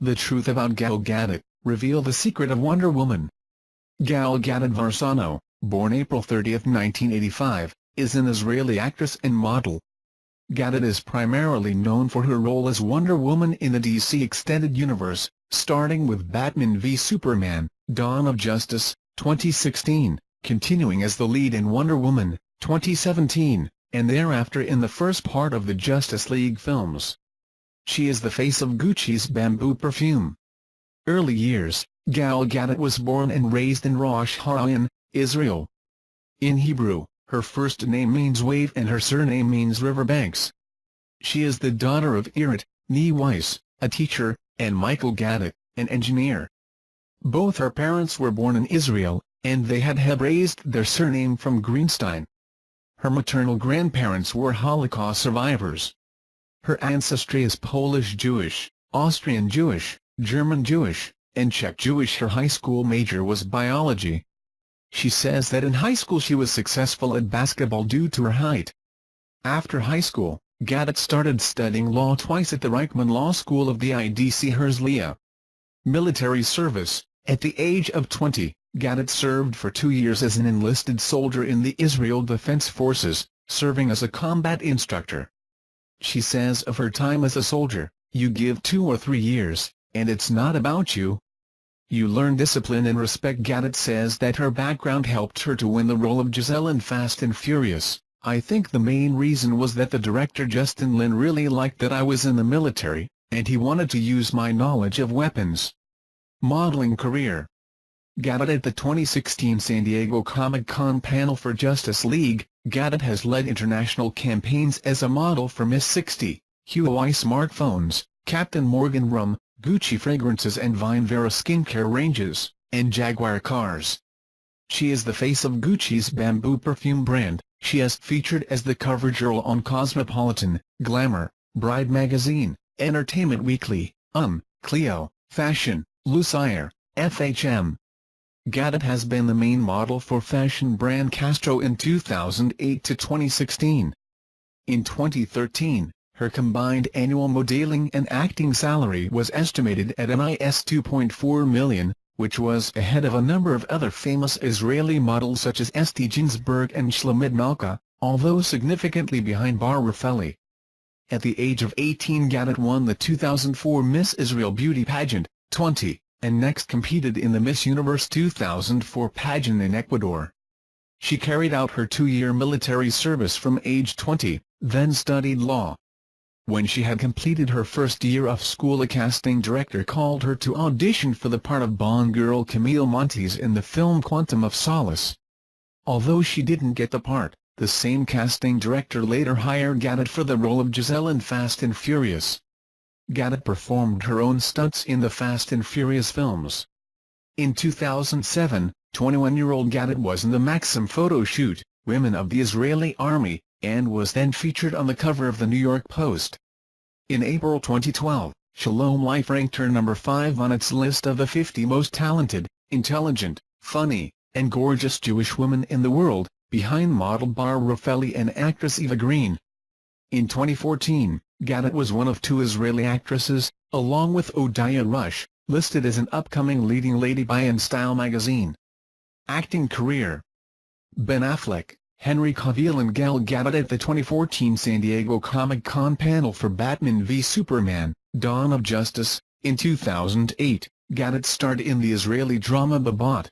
The Truth About Gal Gadot, Reveal the Secret of Wonder Woman. Gal Gadot-Varsano, born April 30, 1985, is an Israeli actress and model. Gadot is primarily known for her role as Wonder Woman in the DC Extended Universe, starting with Batman v Superman, Dawn of Justice, 2016, continuing as the lead in Wonder Woman, 2017, and thereafter in the first part of the Justice League films. She is the face of Gucci's Bamboo perfume. Early years. Gal Gadot was born and raised in Rosh HaShanah, Israel. In Hebrew, her first name means wave and her surname means riverbanks. She is the daughter of Irit, Nee Weiss, a teacher, and Michael Gadot, an engineer. Both her parents were born in Israel, and they had raised their surname from Greenstein. Her maternal grandparents were Holocaust survivors. Her ancestry is Polish Jewish, Austrian Jewish, German Jewish, and Czech Jewish. Her high school major was biology. She says that in high school she was successful at basketball due to her height. After high school, Gadot started studying law twice at the Reichman Law School of the IDC Herzliya. Military service. At the age of 20, Gadot served for 2 years as an enlisted soldier in the Israel Defense Forces, serving as a combat instructor. She says of her time as a soldier, "You give 2 or 3 years, and it's not about you. You learn discipline and respect." Gadot says that her background helped her to win the role of Giselle in Fast and Furious. "I think the main reason was that the director Justin Lin really liked that I was in the military, and he wanted to use my knowledge of weapons." Modeling career. Gadot at the 2016 San Diego Comic-Con panel for Justice League. Gadot has led international campaigns as a model for Miss 60, Huawei smartphones, Captain Morgan rum, Gucci fragrances and Vine Vera skincare ranges, and Jaguar cars. She is the face of Gucci's Bamboo perfume brand. She has featured as the cover girl on Cosmopolitan, Glamour, Bride Magazine, Entertainment Weekly, Clio, Fashion, Lucier, FHM. Gadot has been the main model for fashion brand Castro in 2008 to 2016. In 2013, her combined annual modeling and acting salary was estimated at NIS 2.4 million, which was ahead of a number of other famous Israeli models such as Esti Ginsburg and Shlomit Malka, although significantly behind Bar Rafeli. At the age of 18, Gadot won the 2004 Miss Israel Beauty Pageant, 20, and next competed in the Miss Universe 2004 pageant in Ecuador. She carried out her 2-year military service from age 20, then studied law. When she had completed her first year of school, a casting director called her to audition for the part of Bond girl Camille Montes in the film Quantum of Solace. Although she didn't get the part, the same casting director later hired Gadot for the role of Giselle in Fast and Furious. Gadot performed her own stunts in the Fast and Furious films. In 2007, 21-year-old Gadot was in the Maxim photo shoot, Women of the Israeli Army, and was then featured on the cover of the New York Post. In April 2012, Shalom Life ranked her number 5 on its list of the 50 most talented, intelligent, funny, and gorgeous Jewish women in the world, behind model Bar Rafeli and actress Eva Green. In 2014, Gadot was one of 2 Israeli actresses, along with Odia Rush, listed as an upcoming leading lady by InStyle magazine. Acting career. Ben Affleck, Henry Cavill and Gal Gadot at the 2014 San Diego Comic-Con panel for Batman v Superman, Dawn of Justice. In 2008, Gadot starred in the Israeli drama Babot.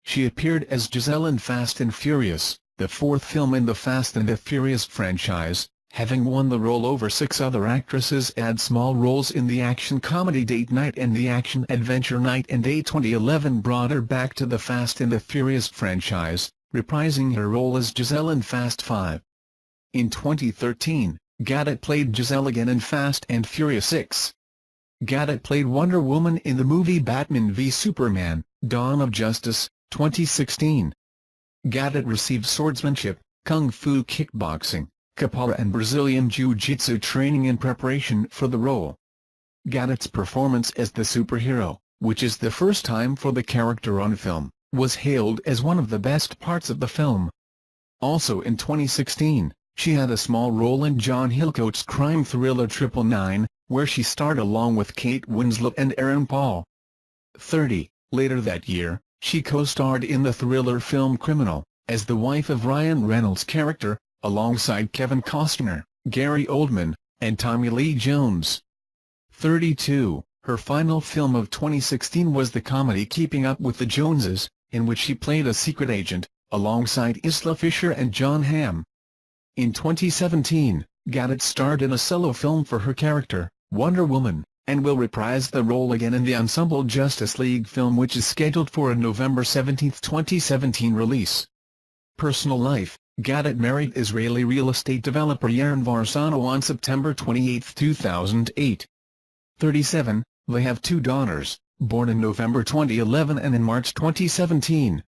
She appeared as Giselle in Fast and Furious, the 4th film in the Fast and the Furious franchise, having won the role over 6 other actresses had small roles in the action-comedy Date Night and the action-adventure Night and Day. 2011 brought her back to the Fast and the Furious franchise, reprising her role as Giselle in Fast 5. In 2013, Gadot played Giselle again in Fast and Furious 6. Gadot played Wonder Woman in the movie Batman v Superman, Dawn of Justice, 2016. Gadot received swordsmanship, kung fu kickboxing, Capoeira and Brazilian Jiu-Jitsu training in preparation for the role. Gadot's performance as the superhero, which is the first time for the character on film, was hailed as one of the best parts of the film. Also in 2016, she had a small role in John Hillcoat's crime thriller 999, where she starred along with Kate Winslet and Aaron Paul. 30. Later that year, she co-starred in the thriller film Criminal, as the wife of Ryan Reynolds' character, alongside Kevin Costner, Gary Oldman, and Tommy Lee Jones. 32. Her final film of 2016 was the comedy Keeping Up with the Joneses, in which she played a secret agent, alongside Isla Fisher and Jon Hamm. In 2017, Gadot starred in a solo film for her character, Wonder Woman, and will reprise the role again in the ensemble Justice League film, which is scheduled for a November 17, 2017 release. Personal life: Gadot married Israeli real estate developer Gadot-Varsano on September 28, 2008. 37. They have two daughters, born in November 2011 and in March 2017.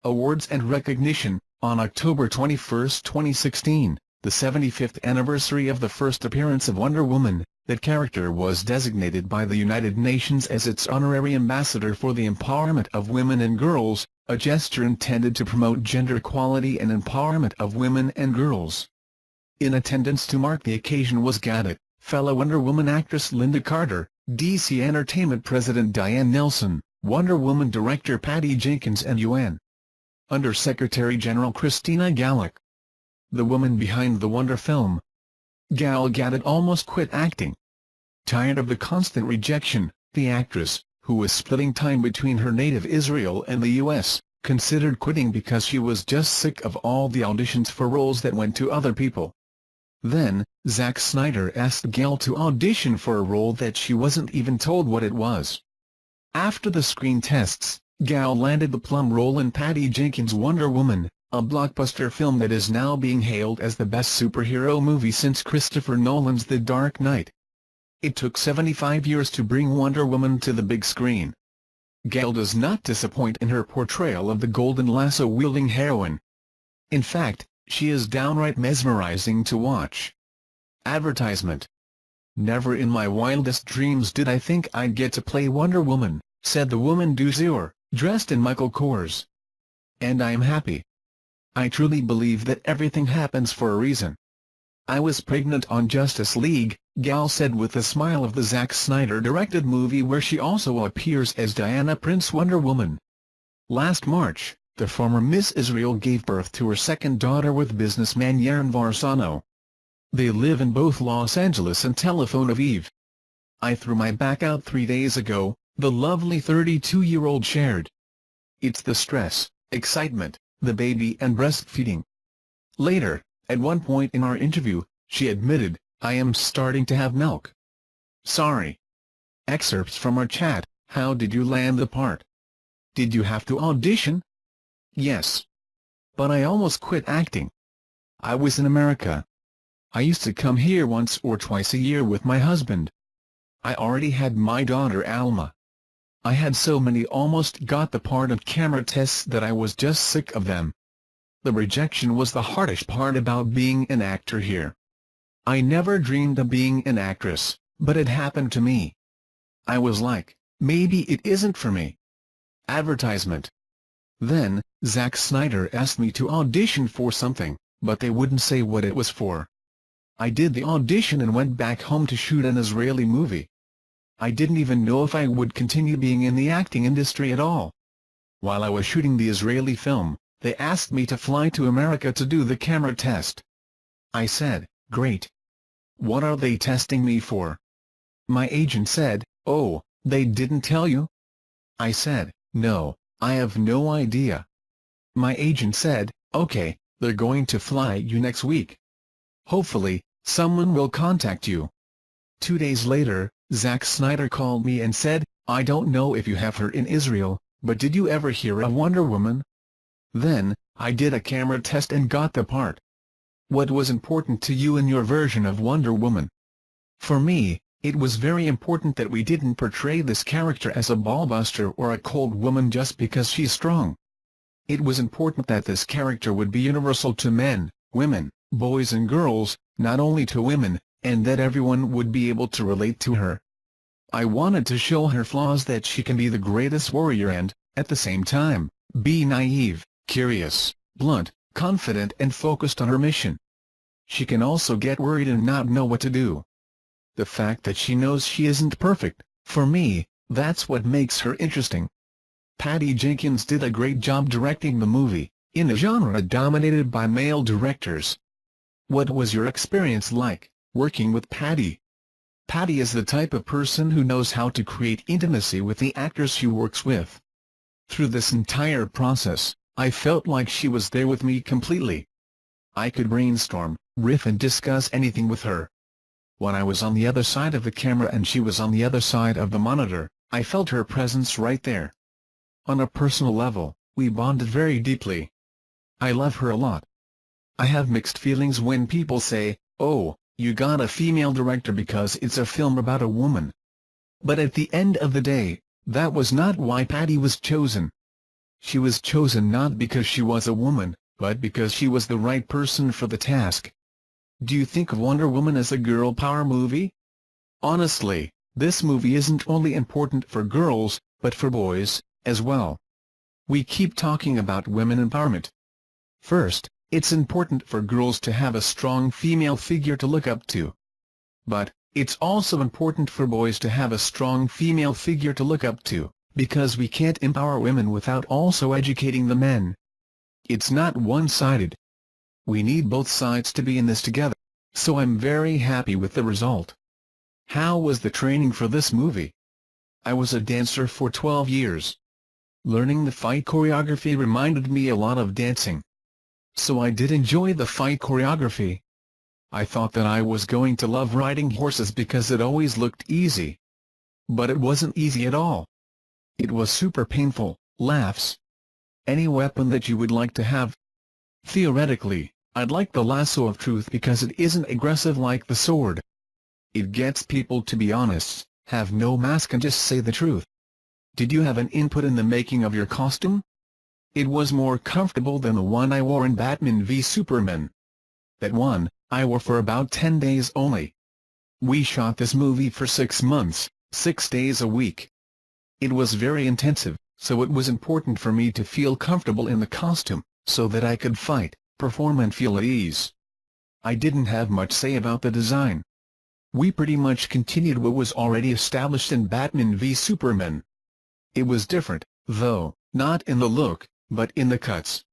Awards and recognition: on October 21, 2016, the 75th anniversary of the first appearance of Wonder Woman, that character was designated by the United Nations as its honorary ambassador for the empowerment of women and girls, a gesture intended to promote gender equality and empowerment of women and girls. In attendance to mark the occasion was Gadot, fellow Wonder Woman actress Linda Carter, DC Entertainment President Diane Nelson, Wonder Woman director Patty Jenkins and UN Under-Secretary General Christina Gallek. The woman behind the Wonder film. Gal Gadot almost quit acting. Tired of the constant rejection, the actress, who was splitting time between her native Israel and the US, considered quitting because she was just sick of all the auditions for roles that went to other people. Then, Zack Snyder asked Gal to audition for a role that she wasn't even told what it was. After the screen tests, Gal landed the plum role in Patty Jenkins' Wonder Woman, a blockbuster film that is now being hailed as the best superhero movie since Christopher Nolan's The Dark Knight. It took 75 years to bring Wonder Woman to the big screen. Gal does not disappoint in her portrayal of the golden lasso-wielding heroine. In fact, she is downright mesmerizing to watch. Advertisement. "Never in my wildest dreams did I think I'd get to play Wonder Woman," said the woman du jour, dressed in Michael Kors. "And I'm happy. I truly believe that everything happens for a reason. I was pregnant on Justice League," Gal said with a smile of the Zack Snyder-directed movie where she also appears as Diana Prince Wonder Woman. Last March, the former Miss Israel gave birth to her second daughter with businessman Gadot-Varsano. They live in both Los Angeles and Tel Aviv. "I threw my back out 3 days ago," the lovely 32-year-old shared. "It's the stress, excitement, the baby and breastfeeding." Later, at one point in our interview, she admitted, "I am starting to have milk." Sorry. Excerpts from our chat: "How did you land the part? Did you have to audition?" "Yes. But I almost quit acting. I was in America. I used to come here once or twice a year with my husband. I already had my daughter Alma. I had so many almost got the part of camera tests that I was just sick of them. The rejection was the hardest part about being an actor here. I never dreamed of being an actress, but it happened to me. I was like, maybe it isn't for me." Advertisement. Then, Zack Snyder asked me to audition for something, but they wouldn't say what it was for. I did the audition and went back home to shoot an Israeli movie. I didn't even know if I would continue being in the acting industry at all. While I was shooting the Israeli film, they asked me to fly to America to do the camera test. I said, "Great. What are they testing me for?" My agent said, "Oh, they didn't tell you?" I said, "No, I have no idea." My agent said, "Okay, they're going to fly you next week. Hopefully, someone will contact you." 2 days later, Zack Snyder called me and said, "I don't know if you have her in Israel, but did you ever hear of Wonder Woman?" Then, I did a camera test and got the part. What was important to you in your version of Wonder Woman? For me, it was very important that we didn't portray this character as a ballbuster or a cold woman just because she's strong. It was important that this character would be universal to men, women, boys and girls, not only to women, and that everyone would be able to relate to her. I wanted to show her flaws, that she can be the greatest warrior and, at the same time, be naive, curious, blunt, confident and focused on her mission. She can also get worried and not know what to do. The fact that she knows she isn't perfect, for me, that's what makes her interesting. Patty Jenkins did a great job directing the movie, in a genre dominated by male directors. What was your experience like, working with Patty? Patty is the type of person who knows how to create intimacy with the actors she works with. Through this entire process, I felt like she was there with me completely. I could brainstorm, riff and discuss anything with her. When I was on the other side of the camera and she was on the other side of the monitor, I felt her presence right there. On a personal level, we bonded very deeply. I love her a lot. I have mixed feelings when people say, "Oh, you got a female director because it's a film about a woman." But at the end of the day, that was not why Patty was chosen. She was chosen not because she was a woman, but because she was the right person for the task. Do you think of Wonder Woman as a girl power movie? Honestly, this movie isn't only important for girls, but for boys, as well. We keep talking about women empowerment. First, it's important for girls to have a strong female figure to look up to. But, it's also important for boys to have a strong female figure to look up to, because we can't empower women without also educating the men. It's not one-sided. We need both sides to be in this together, so I'm very happy with the result. How was the training for this movie? I was a dancer for 12 years. Learning the fight choreography reminded me a lot of dancing. So I did enjoy the fight choreography. I thought that I was going to love riding horses because it always looked easy. But it wasn't easy at all. It was super painful. Laughs. Any weapon that you would like to have? Theoretically, I'd like the lasso of truth because it isn't aggressive like the sword. It gets people to be honest, have no mask and just say the truth. Did you have an input in the making of your costume? It was more comfortable than the one I wore in Batman v Superman. That one, I wore for about 10 days only. We shot this movie for 6 months, 6 days a week. It was very intensive, so it was important for me to feel comfortable in the costume, so that I could fight, perform and feel at ease. I didn't have much say about the design. We pretty much continued what was already established in Batman v Superman. It was different, though, not in the look, but in the cuts.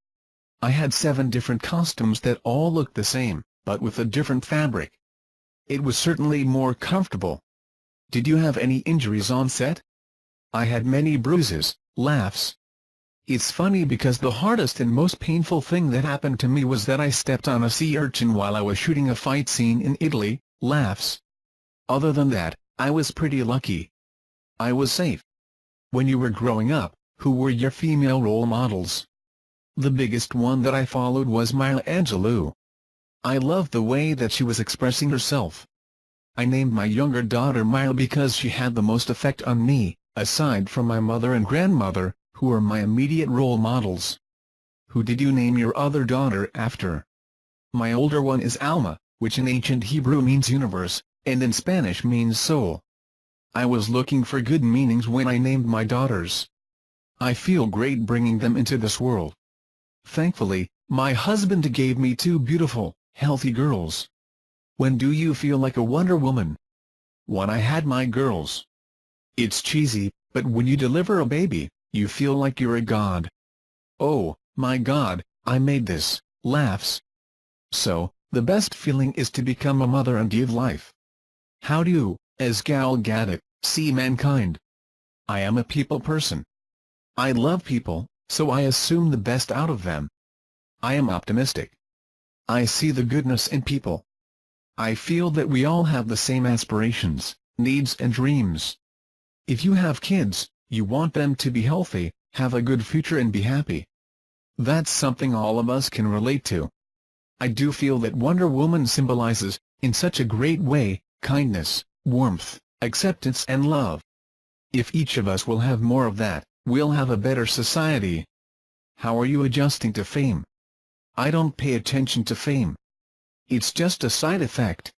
I had 7 different costumes that all looked the same, but with a different fabric. It was certainly more comfortable. Did you have any injuries on set? I had many bruises. Laughs. It's funny because the hardest and most painful thing that happened to me was that I stepped on a sea urchin while I was shooting a fight scene in Italy. Laughs. Other than that, I was pretty lucky. I was safe. When you were growing up, who were your female role models? The biggest one that I followed was Maya Angelou. I loved the way that she was expressing herself. I named my younger daughter Maya because she had the most effect on me, aside from my mother and grandmother, who are my immediate role models. Who did you name your other daughter after? My older one is Alma, which in ancient Hebrew means universe, and in Spanish means soul. I was looking for good meanings when I named my daughters. I feel great bringing them into this world. Thankfully, my husband gave me 2 beautiful, healthy girls. When do you feel like a Wonder Woman? When I had my girls. It's cheesy, but when you deliver a baby, you feel like you're a god. Oh, my God, I made this. Laughs. So, the best feeling is to become a mother and give life. How do you, as Gal Gadot, see mankind? I am a people person. I love people, so I assume the best out of them. I am optimistic. I see the goodness in people. I feel that we all have the same aspirations, needs and dreams. If you have kids, you want them to be healthy, have a good future and be happy. That's something all of us can relate to. I do feel that Wonder Woman symbolizes, in such a great way, kindness, warmth, acceptance and love. If each of us will have more of that, we'll have a better society. How are you adjusting to fame? I don't pay attention to fame. It's just a side effect.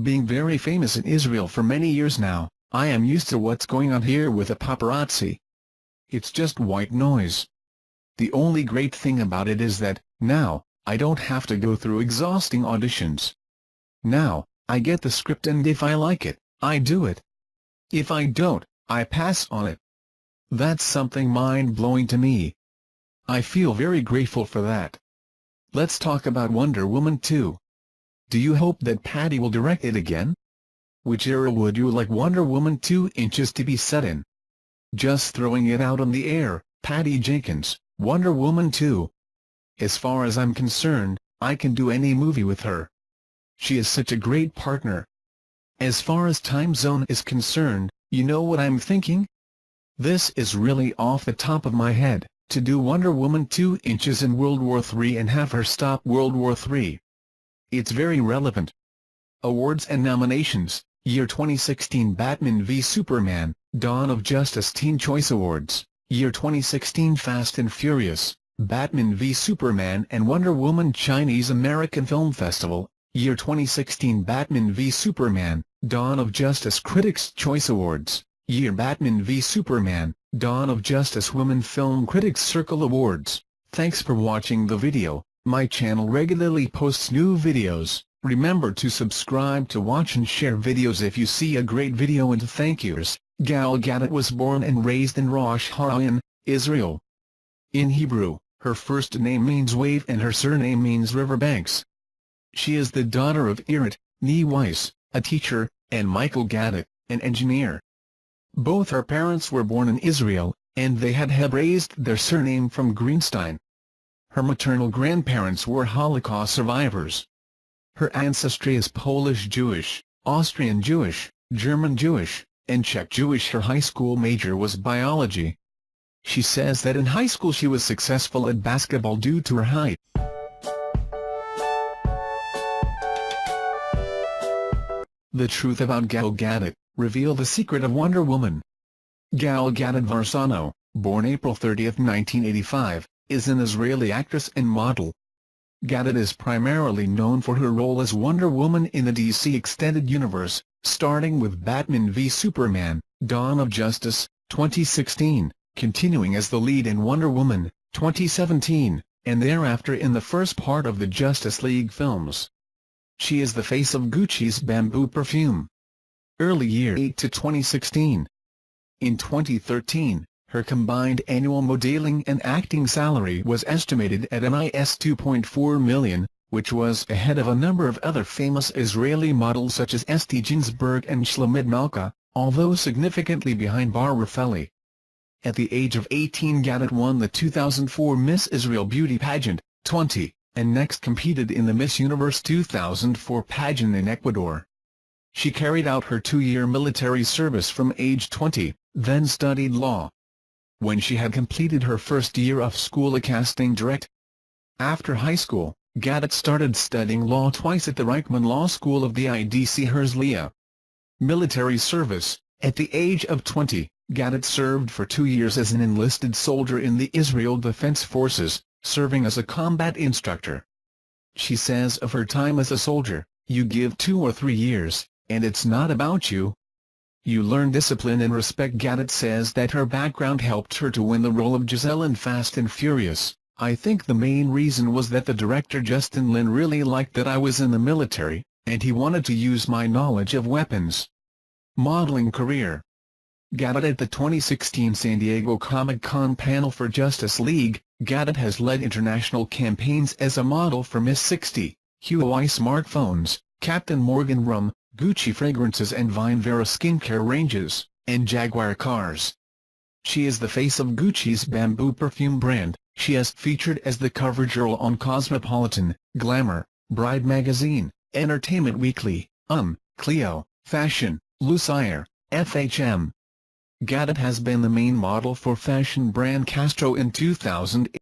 Being very famous in Israel for many years now, I am used to what's going on here with the paparazzi. It's just white noise. The only great thing about it is that, now, I don't have to go through exhausting auditions. Now, I get the script and if I like it, I do it. If I don't, I pass on it. That's something mind-blowing to me. I feel very grateful for that. Let's talk about Wonder Woman 2. Do you hope that Patty will direct it again? Which era would you like Wonder Woman 2 inches to be set in? Just throwing it out on the air, Patty Jenkins, Wonder Woman 2. As far as I'm concerned, I can do any movie with her. She is such a great partner. As far as time zone is concerned, you know what I'm thinking? This is really off the top of my head, to do Wonder Woman 2 inches in World War III and have her stop World War III. It's very relevant. Awards and nominations: Year 2016 Batman v Superman, Dawn of Justice Teen Choice Awards, Year 2016 Fast and Furious, Batman v Superman and Wonder Woman Chinese American Film Festival, Year 2016 Batman v Superman, Dawn of Justice Critics' Choice Awards, Year Batman v Superman, Dawn of Justice Women Film Critics Circle Awards. Thanks for watching the video. My channel regularly posts new videos. Remember to subscribe to watch and share videos if you see a great video, and thank yous. Gal Gadot was born and raised in Rosh HaAyin, Israel. In Hebrew, her first name means wave and her surname means riverbanks. She is the daughter of Irit, Nee Weiss, a teacher, and Michael Gadot, an engineer. Both her parents were born in Israel, and they had Hebraized their surname from Greenstein. Her maternal grandparents were Holocaust survivors. Her ancestry is Polish Jewish, Austrian Jewish, German Jewish, and Czech Jewish. Her high school major was biology. She says that in high school she was successful at basketball due to her height. The truth about Gal Gadot, reveal the secret of Wonder Woman. Gal Gadot-Varsano, born April 30, 1985, is an Israeli actress and model. Gadot is primarily known for her role as Wonder Woman in the DC Extended Universe, starting with Batman v Superman, Dawn of Justice, 2016, continuing as the lead in Wonder Woman, 2017, and thereafter in the first part of the Justice League films. She is the face of Gucci's Bamboo perfume. Early year 8 to 2016. In 2013, her combined annual modeling and acting salary was estimated at NIS 2.4 million, which was ahead of a number of other famous Israeli models such as Esti Ginsburg and Shlomit Malka, although significantly behind Bar Rafeli. At the age of 18, Gadot won the 2004 Miss Israel Beauty Pageant, 20, and next competed in the Miss Universe 2004 pageant in Ecuador. She carried out her 2-year military service from age 20, then studied law. When she had completed her first year of school, a casting direct. After high school, Gadot started studying law twice at the Reichman Law School of the IDC Herzliya. Military service: at the age of 20, Gadot served for 2 years as an enlisted soldier in the Israel Defense Forces, serving as a combat instructor. She says of her time as a soldier, "You give 2 or 3 years, and it's not about you. You learn discipline and respect." Gadot says that her background helped her to win the role of Giselle in Fast and Furious. "I think the main reason was that the director Justin Lin really liked that I was in the military, and he wanted to use my knowledge of weapons." Modeling career. Gadot at the 2016 San Diego Comic-Con panel for Justice League. Gadot has led international campaigns as a model for Miss 60, Huawei smartphones, Captain Morgan rum, Gucci fragrances and Vine Vera skincare ranges, and Jaguar cars. She is the face of Gucci's Bamboo perfume brand. She has featured as the cover girl on Cosmopolitan, Glamour, Bride Magazine, Entertainment Weekly, Clio, Fashion, Lucire, FHM. Gadot has been the main model for fashion brand Castro in 2008.